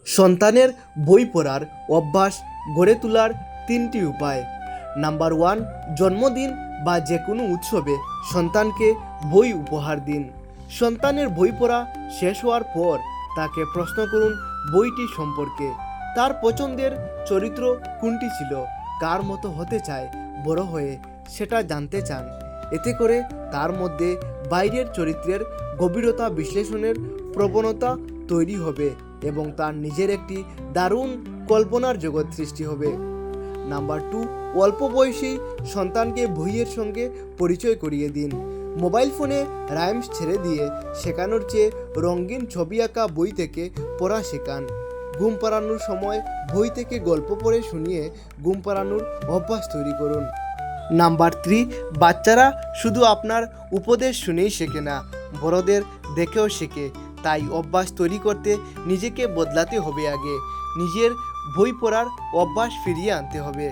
সন্তানের বই পড়ার অভ্যাস গড়ে তোলার 3টি উপায়। নাম্বার 1, জন্মদিন বা যে কোনো উৎসবে সন্তানকে বই উপহার দিন। সন্তানের বই পড়া শেষ হওয়ার পর তাকে প্রশ্ন করুন বইটি সম্পর্কে। তার পছন্দের চরিত্র কোনটি ছিল, কার মতো হতে চায় বড় হয়ে, সেটা জানতে চান। এতে করে তার মধ্যে বাইরের চরিত্রের গভীরতা বিশ্লেষণের প্রবণতা তৈরি হবে এবং তার নিজের একটি দারুণ কল্পনার জগৎ সৃষ্টি হবে। নাম্বার 2, অল্প বয়সী সন্তানকে বইয়ের সঙ্গে পরিচয় করিয়ে দিন। মোবাইল ফোনে রাইমস ছেড়ে দিয়ে শেখানোর চেয়ে রঙিন ছবি আঁকা বই থেকে পড়া শেখান। ঘুম পাড়ানোর সময় বই থেকে গল্প পড়ে শুনিয়ে ঘুম পাড়ানোর অভ্যাস তৈরি করুন। নাম্বার 3, বাচ্চারা শুধু আপনার উপদেশ শুনেই শেখে না, বড়দের দেখেও শেখে। তাই অভ্যাস তৈরি করতে নিজেকে বদলাতে হবে। আগে নিজের বই পড়ার অভ্যাস ফিরিয়ে আনতে হবে।